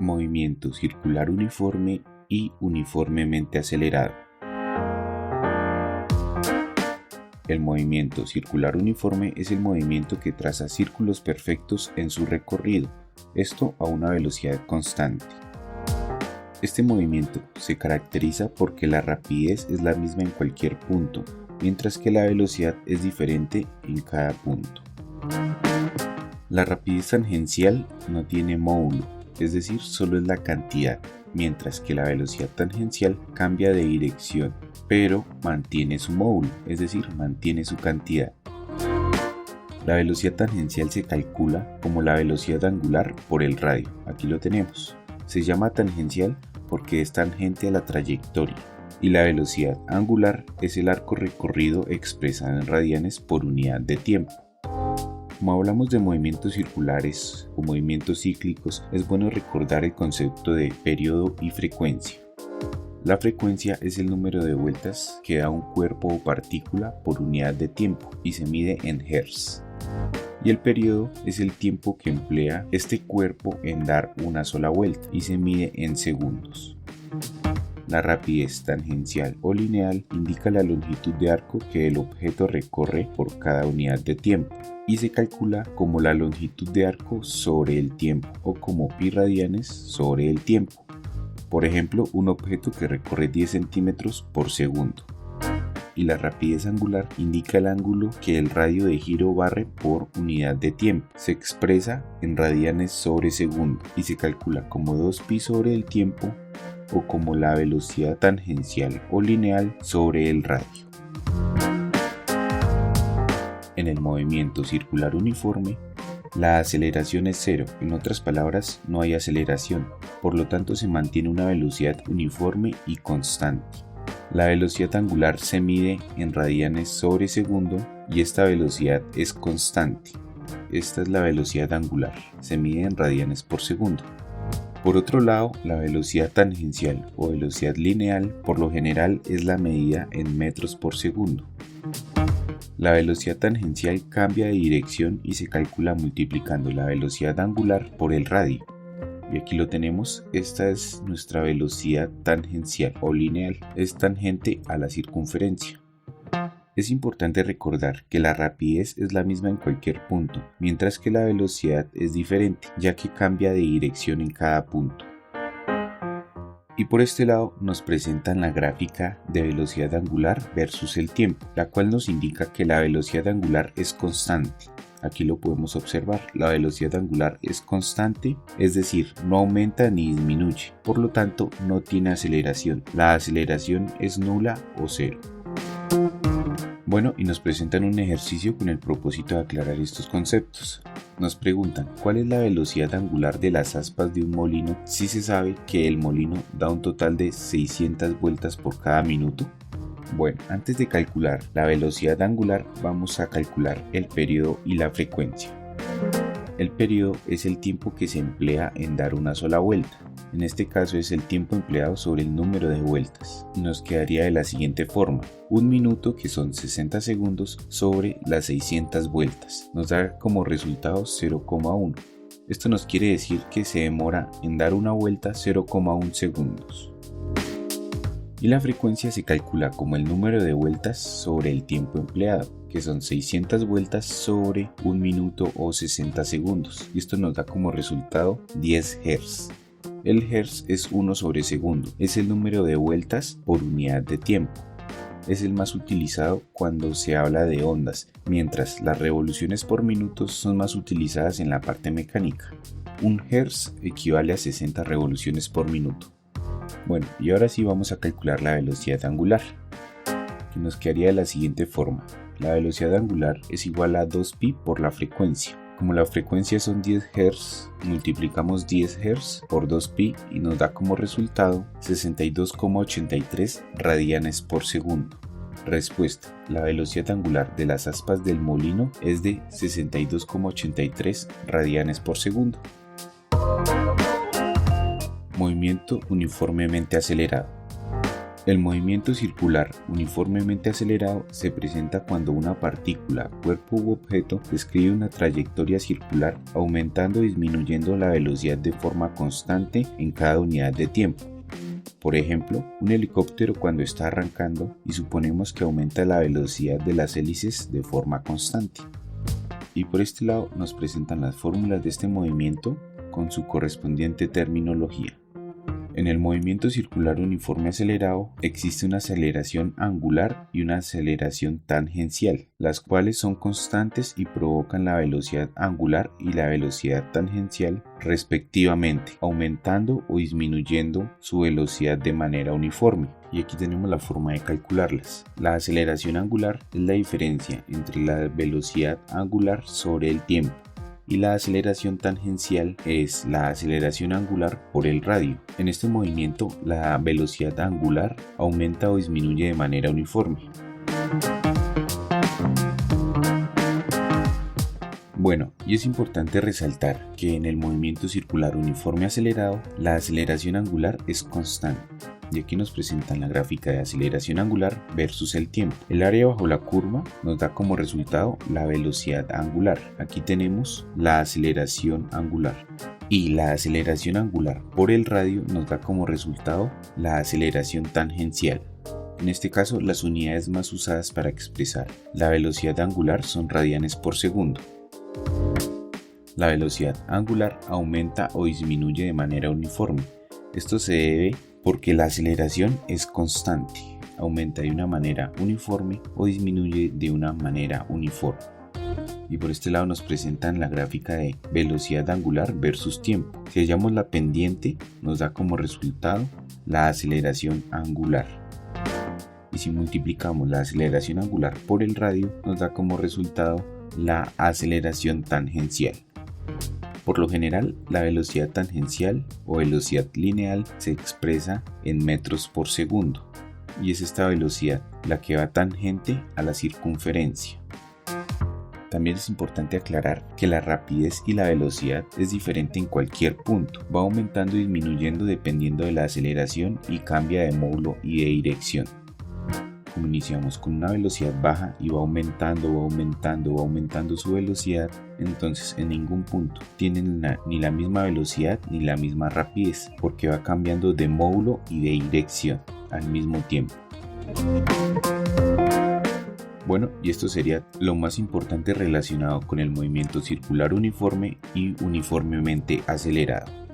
movimiento circular uniforme y uniformemente acelerado. El movimiento circular uniforme es el movimiento que traza círculos perfectos en su recorrido, esto a una velocidad constante. Este movimiento se caracteriza porque la rapidez es la misma en cualquier punto, mientras que la velocidad es diferente en cada punto. La rapidez tangencial no tiene módulo, es decir, solo es la cantidad, mientras que la velocidad tangencial cambia de dirección, pero mantiene su módulo, es decir, mantiene su cantidad. La velocidad tangencial se calcula como la velocidad angular por el radio, aquí lo tenemos. Se llama tangencial porque es tangente a la trayectoria, y la velocidad angular es el arco recorrido expresado en radianes por unidad de tiempo. Como hablamos de movimientos circulares o movimientos cíclicos, es bueno recordar el concepto de periodo y frecuencia. La frecuencia es el número de vueltas que da un cuerpo o partícula por unidad de tiempo y se mide en Hertz. Y el periodo es el tiempo que emplea este cuerpo en dar una sola vuelta y se mide en segundos. La rapidez tangencial o lineal indica la longitud de arco que el objeto recorre por cada unidad de tiempo y se calcula como la longitud de arco sobre el tiempo o como pi radianes sobre el tiempo. Por ejemplo, un objeto que recorre 10 centímetros por segundo. Y la rapidez angular indica el ángulo que el radio de giro barre por unidad de tiempo. Se expresa en radianes sobre segundo y se calcula como 2pi sobre el tiempo o como la velocidad tangencial o lineal sobre el radio. En el movimiento circular uniforme, la aceleración es cero, en otras palabras, no hay aceleración, por lo tanto se mantiene una velocidad uniforme y constante. La velocidad angular se mide en radianes sobre segundo y esta velocidad es constante. Esta es la velocidad angular, se mide en radianes por segundo. Por otro lado, la velocidad tangencial o velocidad lineal por lo general es la medida en metros por segundo. La velocidad tangencial cambia de dirección y se calcula multiplicando la velocidad angular por el radio. Y aquí lo tenemos, esta es nuestra velocidad tangencial o lineal, es tangente a la circunferencia. Es importante recordar que la rapidez es la misma en cualquier punto, mientras que la velocidad es diferente, ya que cambia de dirección en cada punto. Y por este lado nos presentan la gráfica de velocidad angular versus el tiempo, la cual nos indica que la velocidad angular es constante. Aquí lo podemos observar, la velocidad angular es constante, es decir, no aumenta ni disminuye, por lo tanto no tiene aceleración. La aceleración es nula o cero. Bueno, y nos presentan un ejercicio con el propósito de aclarar estos conceptos. Nos preguntan, ¿cuál es la velocidad angular de las aspas de un molino si se sabe que el molino da un total de 600 vueltas por cada minuto? Bueno, antes de calcular la velocidad angular, vamos a calcular el periodo y la frecuencia. El periodo es el tiempo que se emplea en dar una sola vuelta. En este caso es el tiempo empleado sobre el número de vueltas. Nos quedaría de la siguiente forma: un minuto, que son 60 segundos, sobre las 600 vueltas. Nos da como resultado 0,1. Esto nos quiere decir que se demora en dar una vuelta 0,1 segundos. Y la frecuencia se calcula como el número de vueltas sobre el tiempo empleado, que son 600 vueltas sobre un minuto o 60 segundos. Y esto nos da como resultado 10 Hz. El Hertz es 1 sobre segundo, es el número de vueltas por unidad de tiempo. Es el más utilizado cuando se habla de ondas, mientras las revoluciones por minuto son más utilizadas en la parte mecánica. Un Hertz equivale a 60 revoluciones por minuto. Bueno, y ahora sí vamos a calcular la velocidad angular, que nos quedaría de la siguiente forma. La velocidad angular es igual a 2pi por la frecuencia. Como la frecuencia son 10 Hz, multiplicamos 10 Hz por 2pi y nos da como resultado 62,83 radianes por segundo. Respuesta: la velocidad angular de las aspas del molino es de 62,83 radianes por segundo. Movimiento uniformemente acelerado. El movimiento circular uniformemente acelerado se presenta cuando una partícula, cuerpo u objeto describe una trayectoria circular aumentando o disminuyendo la velocidad de forma constante en cada unidad de tiempo. Por ejemplo, un helicóptero cuando está arrancando y suponemos que aumenta la velocidad de las hélices de forma constante. Y por este lado nos presentan las fórmulas de este movimiento con su correspondiente terminología. En el movimiento circular uniforme acelerado existe una aceleración angular y una aceleración tangencial, las cuales son constantes y provocan la velocidad angular y la velocidad tangencial respectivamente, aumentando o disminuyendo su velocidad de manera uniforme. Y aquí tenemos la forma de calcularlas. La aceleración angular es la diferencia entre la velocidad angular sobre el tiempo. Y la aceleración tangencial es la aceleración angular por el radio. En este movimiento, la velocidad angular aumenta o disminuye de manera uniforme. Bueno, y es importante resaltar que en el movimiento circular uniforme acelerado, la aceleración angular es constante. Y aquí nos presentan la gráfica de aceleración angular versus el tiempo. El área bajo la curva nos da como resultado la velocidad angular. Aquí tenemos la aceleración angular. Y la aceleración angular por el radio nos da como resultado la aceleración tangencial. En este caso, las unidades más usadas para expresar la velocidad angular son radianes por segundo. La velocidad angular aumenta o disminuye de manera uniforme. Esto se debe porque la aceleración es constante, aumenta de una manera uniforme o disminuye de una manera uniforme. Y por este lado nos presentan la gráfica de velocidad angular versus tiempo. Si hallamos la pendiente, nos da como resultado la aceleración angular. Y si multiplicamos la aceleración angular por el radio, nos da como resultado la aceleración tangencial. Por lo general, la velocidad tangencial o velocidad lineal se expresa en metros por segundo, y es esta velocidad la que va tangente a la circunferencia. También es importante aclarar que la rapidez y la velocidad es diferente en cualquier punto, va aumentando y disminuyendo dependiendo de la aceleración y cambia de módulo y de dirección. Como iniciamos con una velocidad baja y va aumentando su velocidad, entonces en ningún punto tienen ni la misma velocidad ni la misma rapidez, porque va cambiando de módulo y de dirección al mismo tiempo. Bueno, y esto sería lo más importante relacionado con el movimiento circular uniforme y uniformemente acelerado.